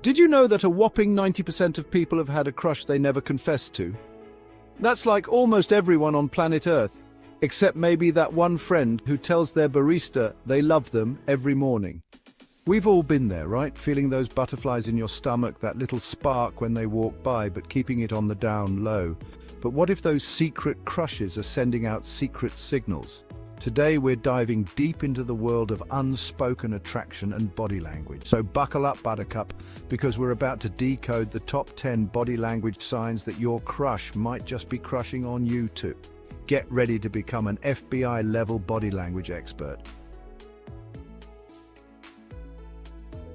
Did you know that a whopping 90% of people have had a crush they never confessed to? That's like almost everyone on planet Earth, except maybe that one friend who tells their barista they love them every morning. We've all been there, right? Feeling those butterflies in your stomach, that little spark when they walk by, but keeping it on the down low. But what if those secret crushes are sending out secret signals? Today we're diving deep into the world of unspoken attraction and body language. So buckle up, Buttercup, because we're about to decode the top 10 body language signs that your crush might just be crushing on you too. Get ready to become an FBI-level body language expert.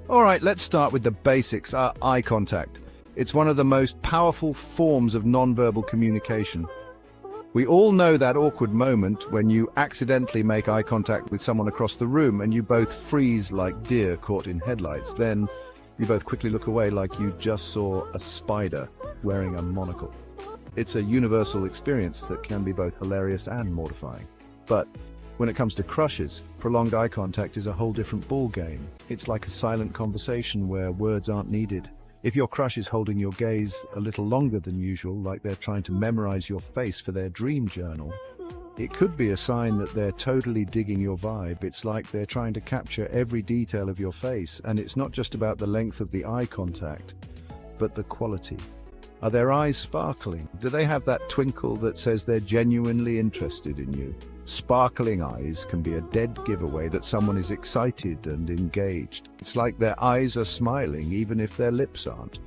All right, let's start with the basics, eye contact. It's one of the most powerful forms of nonverbal communication. We all know that awkward moment when you accidentally make eye contact with someone across the room and you both freeze like deer caught in headlights. Then you both quickly look away like you just saw a spider wearing a monocle. It's a universal experience that can be both hilarious and mortifying. But when it comes to crushes, prolonged eye contact is a whole different ballgame. It's like a silent conversation where words aren't needed. If your crush is holding your gaze a little longer than usual, like they're trying to memorize your face for their dream journal, it could be a sign that they're totally digging your vibe. It's like they're trying to capture every detail of your face, and it's not just about the length of the eye contact, but the quality. Are their eyes sparkling? Do they have that twinkle that says they're genuinely interested in you? Sparkling eyes can be a dead giveaway that someone is excited and engaged. It's like their eyes are smiling even if their lips aren't.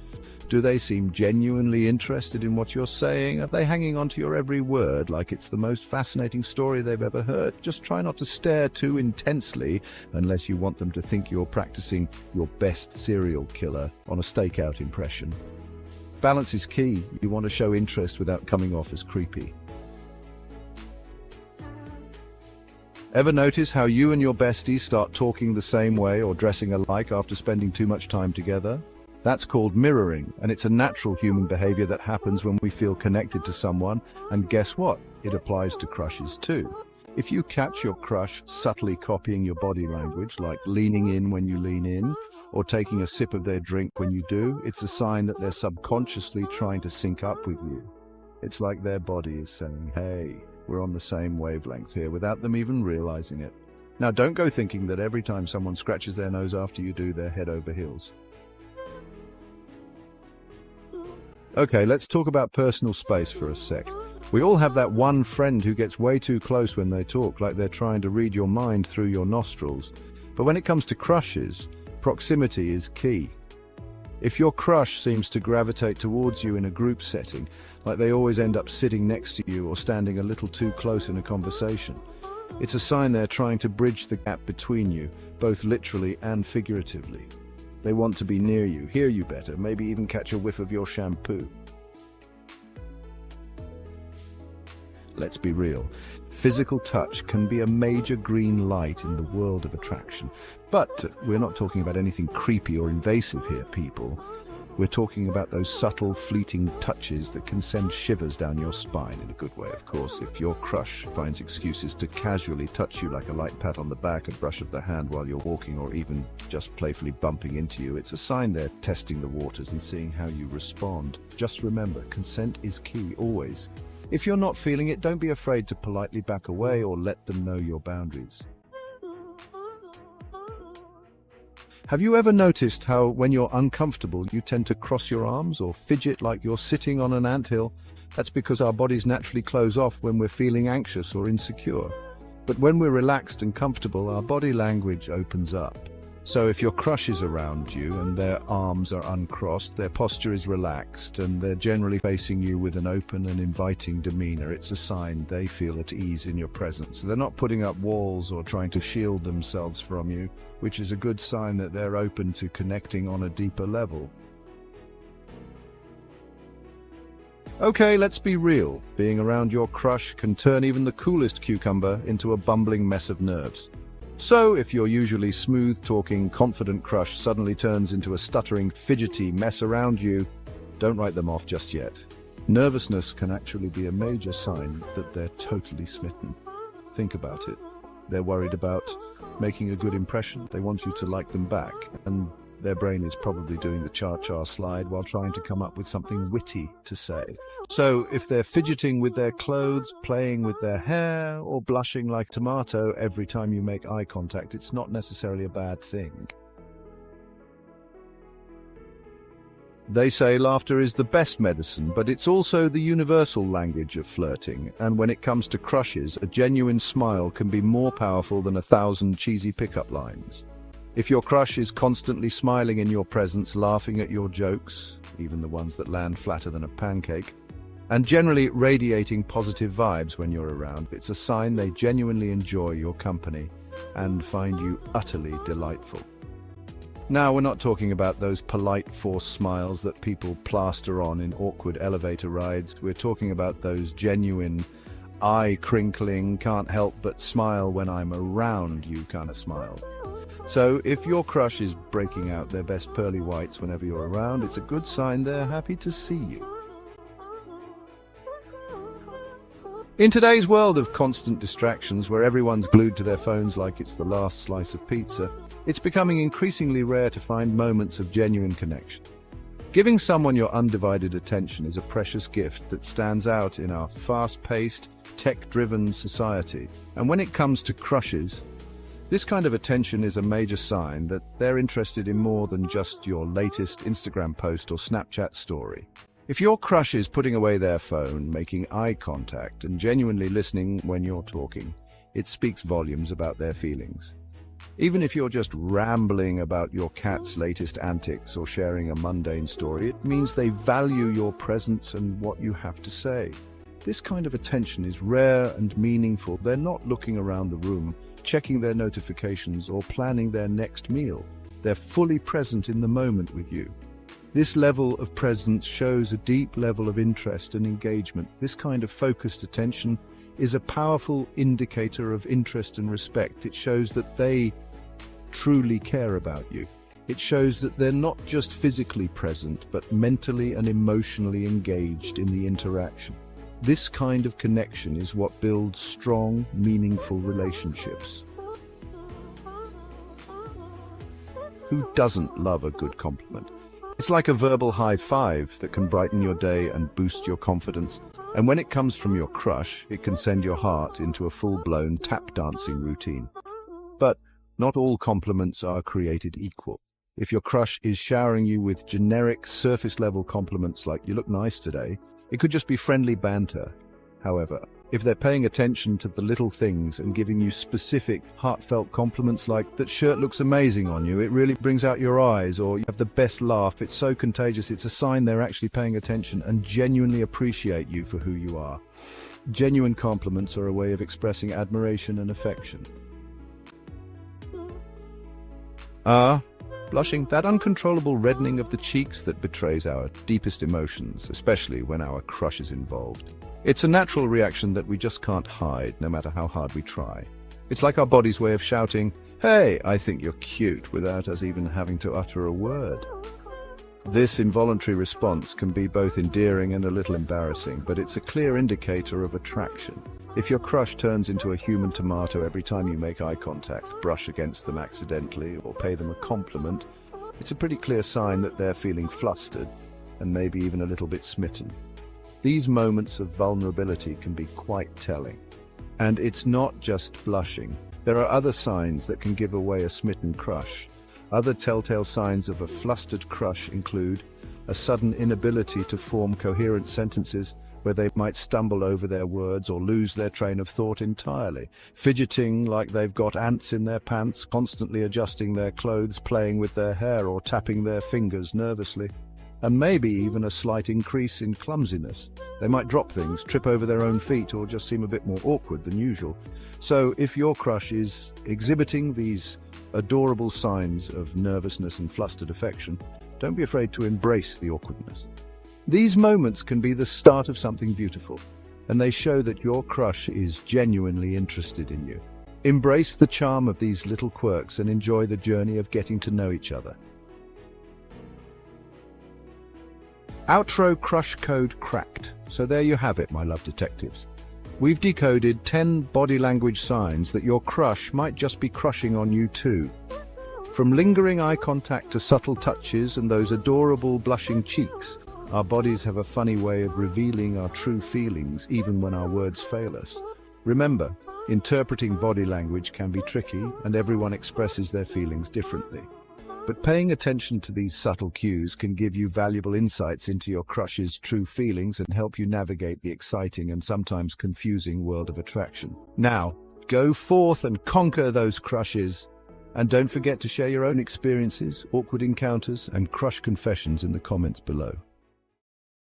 Do they seem genuinely interested in what you're saying? Are they hanging on to your every word like it's the most fascinating story they've ever heard? Just try not to stare too intensely unless you want them to think you're practicing your best serial killer on a stakeout impression. Balance is key. You want to show interest without coming off as creepy. Ever notice how you and your besties start talking the same way or dressing alike after spending too much time together? That's called mirroring, and it's a natural human behavior that happens when we feel connected to someone, and guess what? It applies to crushes too. If you catch your crush subtly copying your body language, like leaning in when you lean in, or taking a sip of their drink when you do, it's a sign that they're subconsciously trying to sync up with you. It's like their body is saying, hey, we're on the same wavelength here, without them even realizing it. Now, don't go thinking that every time someone scratches their nose after you do, they're head over heels. Okay, let's talk about personal space for a sec. We all have that one friend who gets way too close when they talk, like they're trying to read your mind through your nostrils. But when it comes to crushes, proximity is key. If your crush seems to gravitate towards you in a group setting, like they always end up sitting next to you or standing a little too close in a conversation, it's a sign they're trying to bridge the gap between you, both literally and figuratively. They want to be near you, hear you better, maybe even catch a whiff of your shampoo. Let's be real. Physical touch can be a major green light in the world of attraction. But we're not talking about anything creepy or invasive here, people. We're talking about those subtle, fleeting touches that can send shivers down your spine, in a good way, of course. If your crush finds excuses to casually touch you, like a light pat on the back, a brush of the hand while you're walking, or even just playfully bumping into you, it's a sign they're testing the waters and seeing how you respond. Just remember, consent is key, always. If you're not feeling it, don't be afraid to politely back away or let them know your boundaries. Have you ever noticed how when you're uncomfortable, you tend to cross your arms or fidget like you're sitting on an anthill? That's because our bodies naturally close off when we're feeling anxious or insecure. But when we're relaxed and comfortable, our body language opens up. So if your crush is around you and their arms are uncrossed, their posture is relaxed, and they're generally facing you with an open and inviting demeanor, it's a sign they feel at ease in your presence. They're not putting up walls or trying to shield themselves from you, which is a good sign that they're open to connecting on a deeper level. Okay, let's be real. Being around your crush can turn even the coolest cucumber into a bumbling mess of nerves. So, if your usually smooth-talking, confident crush suddenly turns into a stuttering, fidgety mess around you, don't write them off just yet. Nervousness can actually be a major sign that they're totally smitten. Think about it. They're worried about making a good impression. They want you to like them back, and their brain is probably doing the cha-cha slide while trying to come up with something witty to say. So if they're fidgeting with their clothes, playing with their hair, or blushing like tomato every time you make eye contact, it's not necessarily a bad thing. They say laughter is the best medicine, but it's also the universal language of flirting, and when it comes to crushes, a genuine smile can be more powerful than 1,000 cheesy pickup lines. If your crush is constantly smiling in your presence, laughing at your jokes, even the ones that land flatter than a pancake, and generally radiating positive vibes when you're around, it's a sign they genuinely enjoy your company and find you utterly delightful. Now, we're not talking about those polite forced smiles that people plaster on in awkward elevator rides. We're talking about those genuine, eye-crinkling, can't help but smile when I'm around you kind of smile. So if your crush is breaking out their best pearly whites whenever you're around, it's a good sign they're happy to see you. In today's world of constant distractions, where everyone's glued to their phones like it's the last slice of pizza, it's becoming increasingly rare to find moments of genuine connection. Giving someone your undivided attention is a precious gift that stands out in our fast-paced, tech-driven society. And when it comes to crushes, this kind of attention is a major sign that they're interested in more than just your latest Instagram post or Snapchat story. If your crush is putting away their phone, making eye contact, and genuinely listening when you're talking, it speaks volumes about their feelings. Even if you're just rambling about your cat's latest antics or sharing a mundane story, it means they value your presence and what you have to say. This kind of attention is rare and meaningful. They're not looking around the room, checking their notifications or planning their next meal. They're fully present in the moment with you. This level of presence shows a deep level of interest and engagement. This kind of focused attention is a powerful indicator of interest and respect. It shows that they truly care about you. It shows that they're not just physically present, but mentally and emotionally engaged in the interaction. This kind of connection is what builds strong, meaningful relationships. Who doesn't love a good compliment? It's like a verbal high five that can brighten your day and boost your confidence. And when it comes from your crush, it can send your heart into a full-blown tap dancing routine. But not all compliments are created equal. If your crush is showering you with generic, surface-level compliments like "you look nice today," it could just be friendly banter. However, if they're paying attention to the little things and giving you specific, heartfelt compliments like "that shirt looks amazing on you, it really brings out your eyes," or "you have the best laugh, it's so contagious," it's a sign they're actually paying attention and genuinely appreciate you for who you are. Genuine compliments are a way of expressing admiration and affection. Blushing, that uncontrollable reddening of the cheeks that betrays our deepest emotions, especially when our crush is involved. It's a natural reaction that we just can't hide, no matter how hard we try. It's like our body's way of shouting, "Hey, I think you're cute," without us even having to utter a word. This involuntary response can be both endearing and a little embarrassing, but it's a clear indicator of attraction. If your crush turns into a human tomato every time you make eye contact, brush against them accidentally, or pay them a compliment, it's a pretty clear sign that they're feeling flustered and maybe even a little bit smitten. These moments of vulnerability can be quite telling. And it's not just blushing. There are other signs that can give away a smitten crush. Other telltale signs of a flustered crush include a sudden inability to form coherent sentences, where they might stumble over their words or lose their train of thought entirely, fidgeting like they've got ants in their pants, constantly adjusting their clothes, playing with their hair or tapping their fingers nervously, and maybe even a slight increase in clumsiness. They might drop things, trip over their own feet, or just seem a bit more awkward than usual. So if your crush is exhibiting these adorable signs of nervousness and flustered affection, don't be afraid to embrace the awkwardness. These moments can be the start of something beautiful, and they show that your crush is genuinely interested in you. Embrace the charm of these little quirks and enjoy the journey of getting to know each other. Outro crush code cracked. So there you have it, my love detectives. We've decoded 10 body language signs that your crush might just be crushing on you too. From lingering eye contact to subtle touches and those adorable blushing cheeks, our bodies have a funny way of revealing our true feelings even when our words fail us. Remember, interpreting body language can be tricky and everyone expresses their feelings differently. But paying attention to these subtle cues can give you valuable insights into your crush's true feelings and help you navigate the exciting and sometimes confusing world of attraction. Now, go forth and conquer those crushes. And don't forget to share your own experiences, awkward encounters, and crush confessions in the comments below.